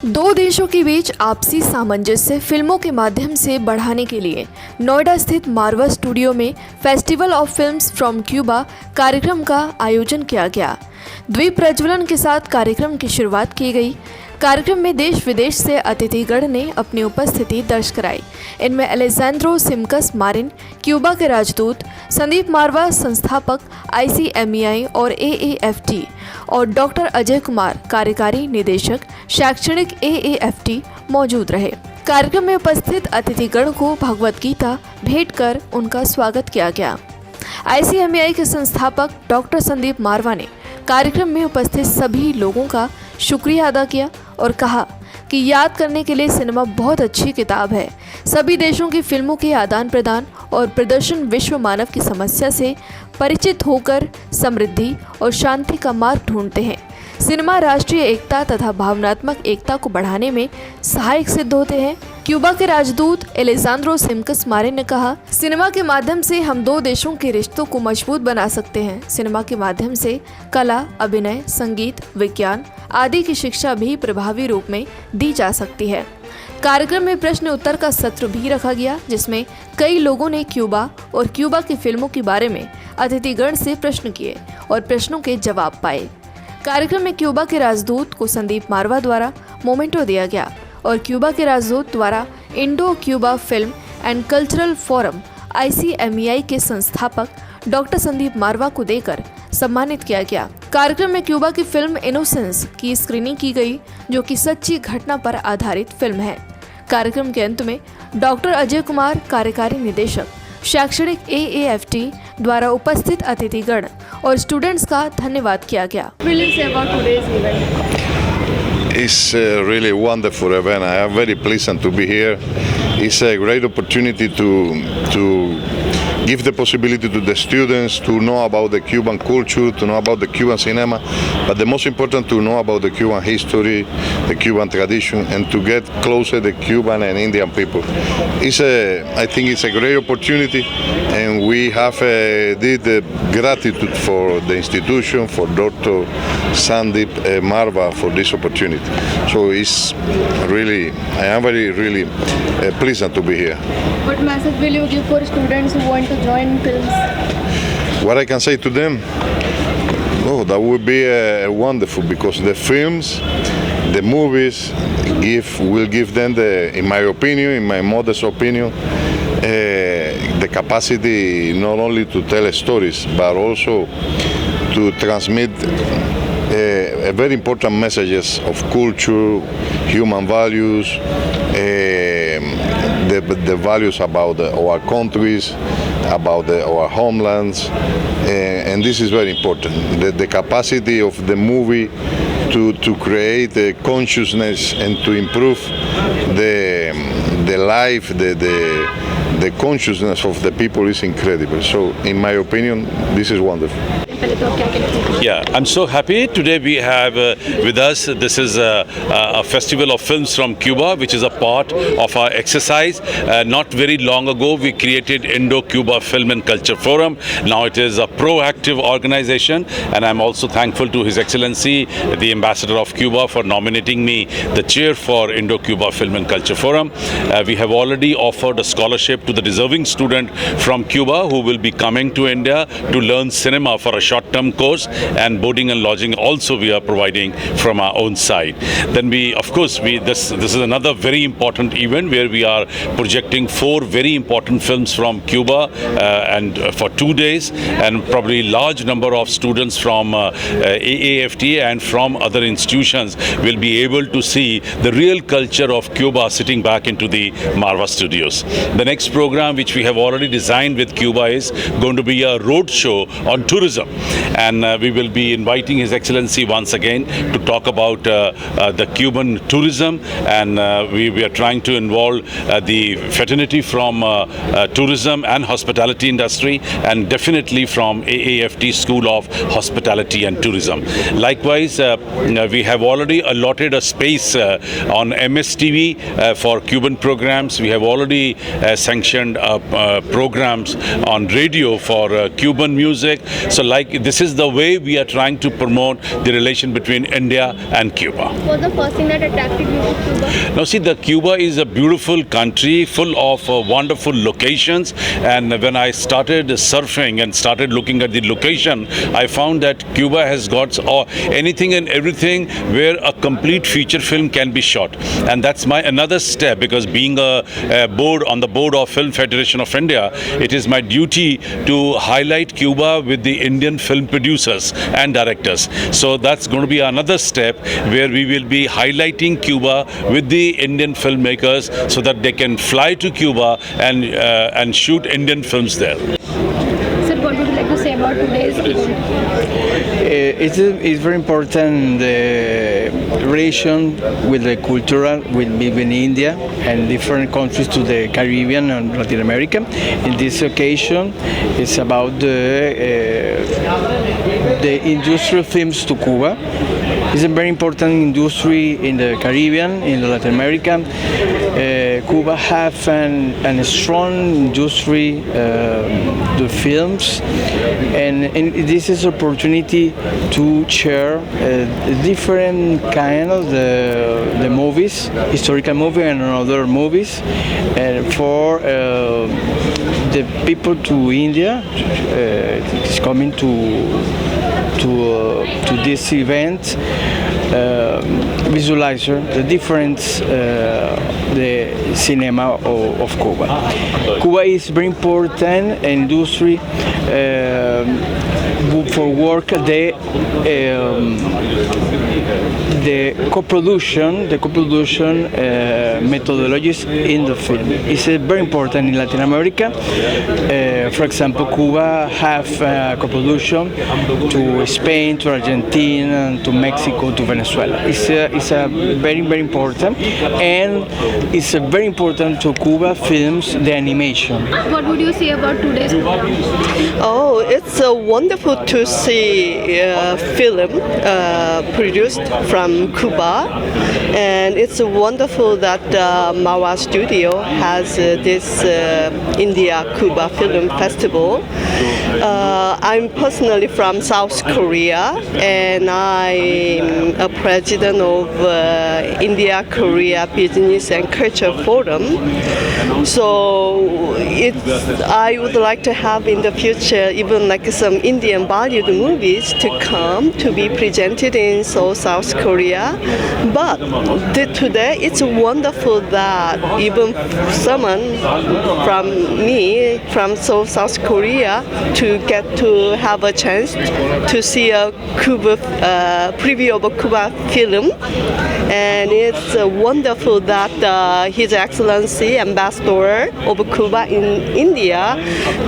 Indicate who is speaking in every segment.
Speaker 1: दो देशों के बीच आपसी सामंजस्य फिल्मों के माध्यम से बढ़ाने के लिए नोएडा स्थित मारवा स्टूडियो में festival of films from Cuba कार्यक्रम का आयोजन किया गया। द्वीप प्रज्वलन के साथ कार्यक्रम की शुरुआत की गई। कार्यक्रम में देश विदेश से अतिथिगण ने अपनी उपस्थिति दर्ज कराई। इनमें अलेजांद्रो सिमकस मारिन, क्यूबा के राजदूत, संदीप मारवा, संस्थापक ICMEI और AAFT, और डॉक्टर अजय कुमार, कार्यकारी निदेशक शैक्षणिक AAFT मौजूद रहे। कार्यक्रम में उपस्थित अतिथिगण को भगवत गीता भेंट कर उनका स्वागत किया गया। ICMEI के संस्थापक डॉक्टर संदीप मारवा ने कार्यक्रम में उपस्थित सभी लोगों का शुक्रिया अदा किया और कहा कि याद करने के लिए सिनेमा बहुत अच्छी किताब है। सभी देशों की फिल्मों के आदान प्रदान और प्रदर्शन विश्व मानव की समस्या से परिचित होकर समृद्धि और शांति का मार्ग ढूंढते हैं। सिनेमा राष्ट्रीय एकता तथा भावनात्मक एकता को बढ़ाने में सहायक सिद्ध होते हैं। क्यूबा के राजदूत एलेजांद्रो सिमकस मारिन ने कहा, सिनेमा के माध्यम से हम दो देशों के रिश्तों को मजबूत बना सकते हैं। सिनेमा के माध्यम से कला, अभिनय, संगीत, विज्ञान आदि की शिक्षा भी प्रभावी रूप में दी जा सकती है। कार्यक्रम में प्रश्न उत्तर का सत्र भी रखा गया, जिसमें कई लोगों ने क्यूबा और क्यूबा की फिल्मों के बारे में अतिथिगण से प्रश्न किए और प्रश्नों के जवाब पाए। कार्यक्रम में क्यूबा के राजदूत को संदीप मारवा द्वारा मोमेंटो दिया गया और क्यूबा के राजदूत द्वारा Indo Cuba film and cultural forum ICMEI के संस्थापक डॉक्टर संदीप मारवा को देकर सम्मानित किया गया। कार्यक्रम में क्यूबा की फिल्म इनोसेंस की स्क्रीनिंग की गई, जो कि सच्ची घटना पर आधारित फिल्म है। कार्यक्रम के अंत में डॉक्टर अजय कुमार, कार्यकारी निदेशक शैक्षणिक AAFT द्वारा उपस्थित अतिथिगण और स्टूडेंट्स का धन्यवाद किया गया।
Speaker 2: It's a really wonderful event. I am very pleasant to be here. It's a great opportunity to give the possibility to the students to know about the Cuban culture, to know about the Cuban cinema, but the most important to know about the Cuban history, the Cuban tradition, and to get closer the Cuban and Indian people. I think it's a great opportunity, and we have gratitude for the institution, for Dr. Sandeep Marwa for this opportunity. So I am really pleasant to be here.
Speaker 3: What message will you give for students who want to join films?
Speaker 2: What I can say to them? Oh, that would be wonderful, because the films, the movies will give them, in my opinion, in my modest opinion, the capacity not only to tell stories, but also to transmit very important messages of culture, human values, the values about our countries, about our homelands, and this is very important. The capacity of the movie to create a consciousness and to improve the life, the consciousness of the people is incredible. So, in my opinion, this is wonderful.
Speaker 4: Yeah, I'm so happy. Today we have with us, this is a festival of films from Cuba, which is a part of our exercise. Not very long ago, we created Indo-Cuba Film and Culture Forum. Now it is a proactive organization, and I'm also thankful to His Excellency, the Ambassador of Cuba, for nominating me the chair for Indo-Cuba Film and Culture Forum. We have already offered a scholarship to the deserving student from Cuba who will be coming to India to learn cinema for a short-term course, and boarding and lodging also we are providing from our own side. Then this is another very important event where we are projecting 4 very important films from Cuba and for 2 days, and probably large number of students from AAFT and from other institutions will be able to see the real culture of Cuba sitting back into the Marwah Studios. The next program which we have already designed with Cuba is going to be a road show on tourism, and we will be inviting His Excellency once again to talk about the Cuban tourism, and we are trying to involve the fraternity from tourism and hospitality industry, and definitely from AAFT School of Hospitality and Tourism. Likewise, we have already allotted a space on MSTV for Cuban programs. We have already sanctioned commissioned programs on radio for Cuban music. So like this is the way we are trying to promote the relation between India and Cuba.
Speaker 3: What was the first thing that attracted you to Cuba?
Speaker 4: Now see, the Cuba is a beautiful country full of wonderful locations, and when I started surfing and started looking at the location, I found that Cuba has got anything and everything where a complete feature film can be shot. And that's my another step, because being on the board of Film Federation of India, it is my duty to highlight Cuba with the Indian film producers and directors. So that's going to be another step where we will be highlighting Cuba with the Indian filmmakers so that they can fly to Cuba and shoot Indian films there.
Speaker 3: Sir, what would you like to say about today's event?
Speaker 5: It's very important the relation with the cultural between India and different countries to the Caribbean and Latin America. In this occasion, it's about the industrial films to Cuba. It's a very important industry in the Caribbean, in Latin America. Cuba have a strong industry, the films, and this is opportunity to share different kind of the movies, historical movie and other movies, for the people to India is coming to this event. Visualize the difference, the cinema of Cuba. Cuba is very important industry for work. The co-production methodologies in the film is very important in Latin America. For example, Cuba have co-production to Spain, to Argentina, to Mexico, to Venezuela. It's a very, very important, and it's very important to Cuba films, the animation.
Speaker 3: What would you say about today's program?
Speaker 6: Oh, it's wonderful to see a film produced from Cuba, and it's wonderful that Marwah Studio has this India-Cuba Film Festival. I'm personally from South Korea, and I'm a president of India-Korea Business and Culture Forum. So I would like to have in the future even like some Indian Bollywood movies to come to be presented in Seoul, South Korea. But today it's wonderful that even someone from Seoul, South Korea to get to have a chance to see a Cuba preview of a Cuba film, and it's wonderful that His Excellency Ambassador of Cuba in India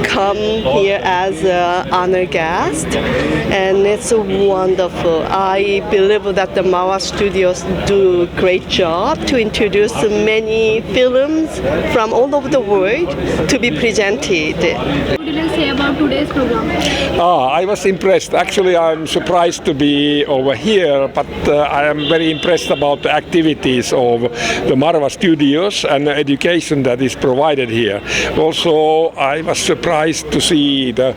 Speaker 6: come here as an honored guest, and it's wonderful. I believe that the Marwah Studios do a great job to introduce many films from all over the world to be presented.
Speaker 3: What would you like to say about today's program?
Speaker 7: I was impressed. Actually, I'm surprised to be over here, but I am very impressed about the activities of the Marwah Studios and the education that is provided here. Also, I was surprised to see the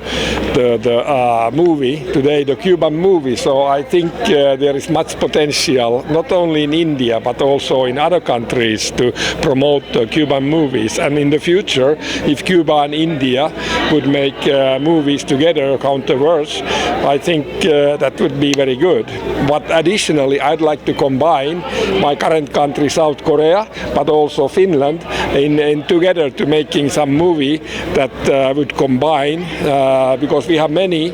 Speaker 7: movie today, the Cuban movie. So I think there is much potential, not only in India, but also in other countries to promote Cuban movies. And in the future, if Cuba and India would make movies together, counterverse, I think that would be very good. But additionally, I'd like to combine my current country, South Korea, but also Finland, in together to making some movie that would combine, because we have many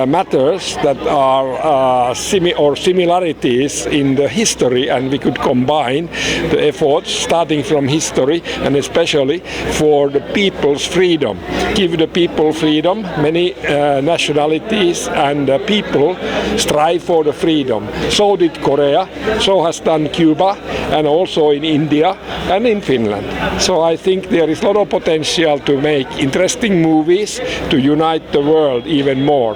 Speaker 7: matters that are similarities in the history, and we could combine the efforts starting from history and especially for the people's freedom. Give the people freedom. Many nationalities and people strive for the freedom. So did Korea, so has done Cuba, and also in India and in Finland. So I think there is a lot of potential to make interesting movies to unite the world even more.